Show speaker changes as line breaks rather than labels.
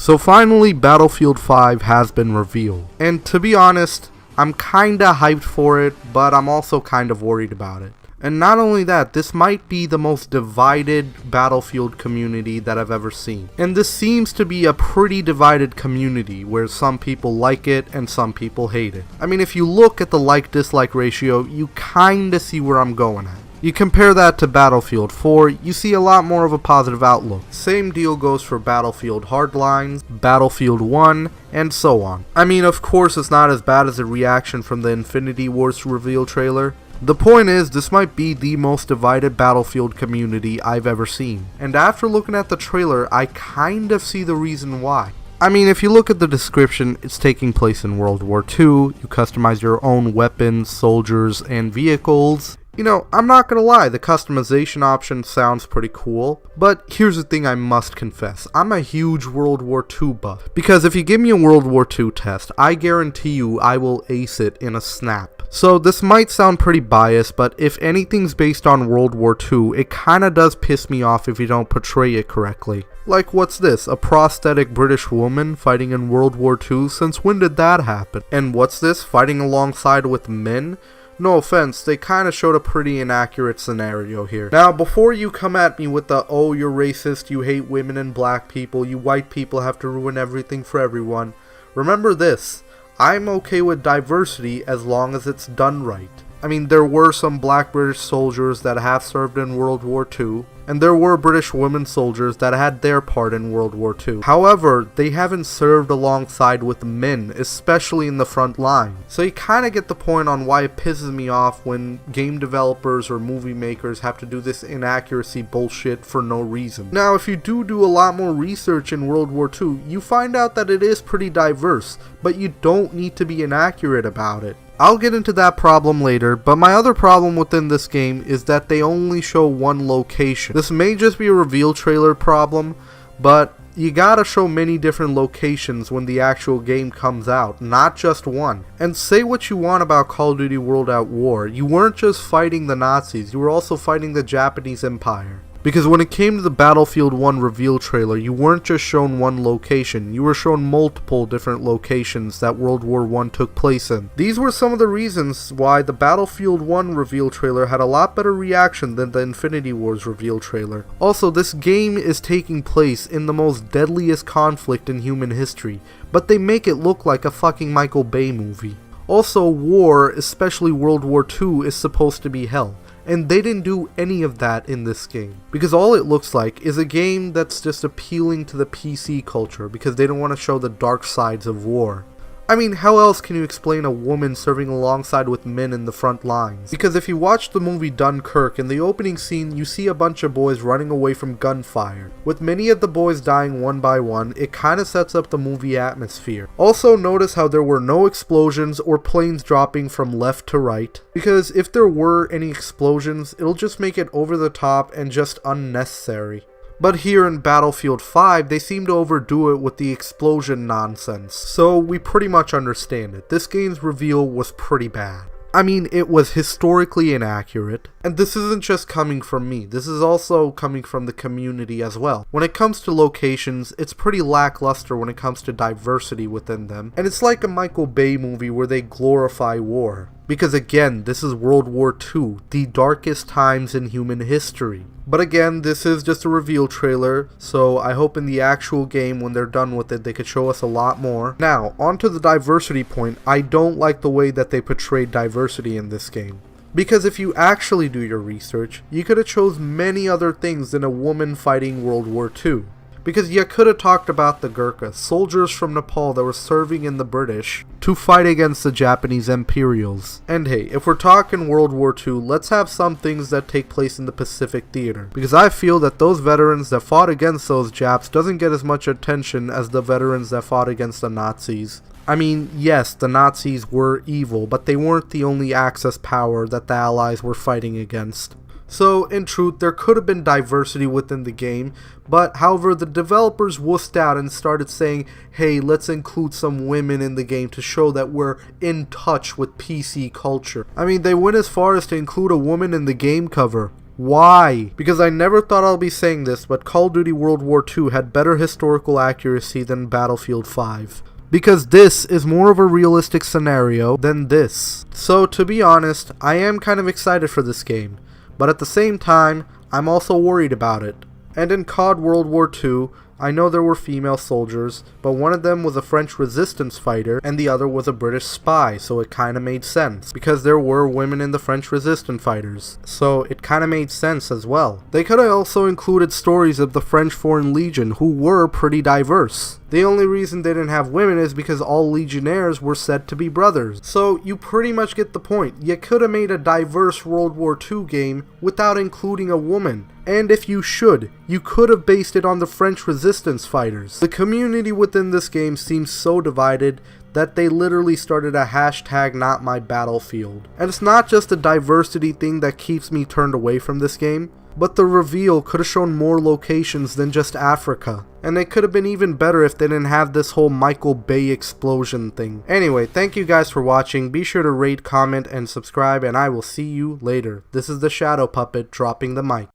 So finally, Battlefield 5 has been revealed. And to be honest, I'm kinda hyped for it, but I'm also kind of worried about it. And not only that, this might be the most divided Battlefield community that I've ever seen. And this seems to be a pretty divided community, where some people like it and some people hate it. I mean, if you look at the like-dislike ratio, you kinda see where I'm going at. You compare that to Battlefield 4, you see a lot more of a positive outlook. Same deal goes for Battlefield Hardlines, Battlefield 1, and so on. I mean, of course it's not as bad as the reaction from the Infinity Wars reveal trailer. The point is, this might be the most divided Battlefield community I've ever seen. And after looking at the trailer, I kind of see the reason why. I mean, if you look at the description, it's taking place in World War II, you customize your own weapons, soldiers, and vehicles. You know, I'm not gonna lie, the customization option sounds pretty cool, but here's the thing I must confess, I'm a huge World War II buff, because if you give me a World War II test, I guarantee you I will ace it in a snap. So this might sound pretty biased, but if anything's based on World War II, it kinda does piss me off if you don't portray it correctly. Like, what's this, a prosthetic British woman fighting in World War II? Since when did that happen? And what's this, fighting alongside with men? No offense, they kinda showed a pretty inaccurate scenario here. Now, before you come at me with the, oh, you're racist, you hate women and black people, you white people have to ruin everything for everyone, remember this, I'm okay with diversity as long as it's done right. I mean, there were some black British soldiers that have served in World War II, and there were British women soldiers that had their part in World War II. However, they haven't served alongside with men, especially in the front line. So you kinda get the point on why it pisses me off when game developers or movie makers have to do this inaccuracy bullshit for no reason. Now, if you do a lot more research in World War II, you find out that it is pretty diverse, but you don't need to be inaccurate about it. I'll get into that problem later, but my other problem within this game is that they only show one location. This may just be a reveal trailer problem, but you gotta show many different locations when the actual game comes out, not just one. And say what you want about Call of Duty World at War, you weren't just fighting the Nazis, you were also fighting the Japanese Empire. Because when it came to the Battlefield 1 reveal trailer, you weren't just shown one location, you were shown multiple different locations that World War I took place in. These were some of the reasons why the Battlefield 1 reveal trailer had a lot better reaction than the Infinity Wars reveal trailer. Also, this game is taking place in the most deadliest conflict in human history, but they make it look like a fucking Michael Bay movie. Also, war, especially World War II, is supposed to be hell. And they didn't do any of that in this game. Because all it looks like is a game that's just appealing to the PC culture because they don't want to show the dark sides of war. I mean, how else can you explain a woman serving alongside with men in the front lines? Because if you watch the movie Dunkirk, in the opening scene you see a bunch of boys running away from gunfire. With many of the boys dying one by one, it kinda sets up the movie atmosphere. Also notice how there were no explosions or planes dropping from left to right. Because if there were any explosions, it'll just make it over the top and just unnecessary. But here in Battlefield 5, they seem to overdo it with the explosion nonsense, so we pretty much understand it. This game's reveal was pretty bad. I mean, it was historically inaccurate, and this isn't just coming from me, this is also coming from the community as well. When it comes to locations, it's pretty lackluster when it comes to diversity within them, and it's like a Michael Bay movie where they glorify war. Because again, this is World War II, the darkest times in human history. But again, this is just a reveal trailer, so I hope in the actual game, when they're done with it, they could show us a lot more. Now, onto the diversity point, I don't like the way that they portrayed diversity in this game. Because if you actually do your research, you could have chose many other things than a woman fighting World War II. Because you could have talked about the Gurkhas, soldiers from Nepal that were serving in the British to fight against the Japanese Imperials. And hey, if we're talking World War II, let's have some things that take place in the Pacific Theater. Because I feel that those veterans that fought against those Japs doesn't get as much attention as the veterans that fought against the Nazis. I mean, yes, the Nazis were evil, but they weren't the only Axis power that the Allies were fighting against. So, in truth, there could have been diversity within the game, but however, the developers wussed out and started saying, hey, let's include some women in the game to show that we're in touch with PC culture. I mean, they went as far as to include a woman in the game cover. Why? Because I never thought I'll be saying this, but Call of Duty World War II had better historical accuracy than Battlefield 5. Because this is more of a realistic scenario than this. So to be honest, I am kind of excited for this game, but at the same time, I'm also worried about it. And in COD World War II, I know there were female soldiers, but one of them was a French resistance fighter and the other was a British spy, so it kinda made sense, because there were women in the French resistance fighters, so it kinda made sense as well. They could have also included stories of the French Foreign Legion, who were pretty diverse. The only reason they didn't have women is because all legionnaires were said to be brothers. So you pretty much get the point. You could have made a diverse World War II game without including a woman. And if you should, you could have based it on the French resistance fighters. The community within this game seems so divided that they literally started a hashtag #NotMyBattlefield. And it's not just a diversity thing that keeps me turned away from this game, but the reveal could have shown more locations than just Africa. And it could have been even better if they didn't have this whole Michael Bay explosion thing. Anyway, thank you guys for watching. Be sure to rate, comment, and subscribe, and I will see you later. This is the Shadow Puppet dropping the mic.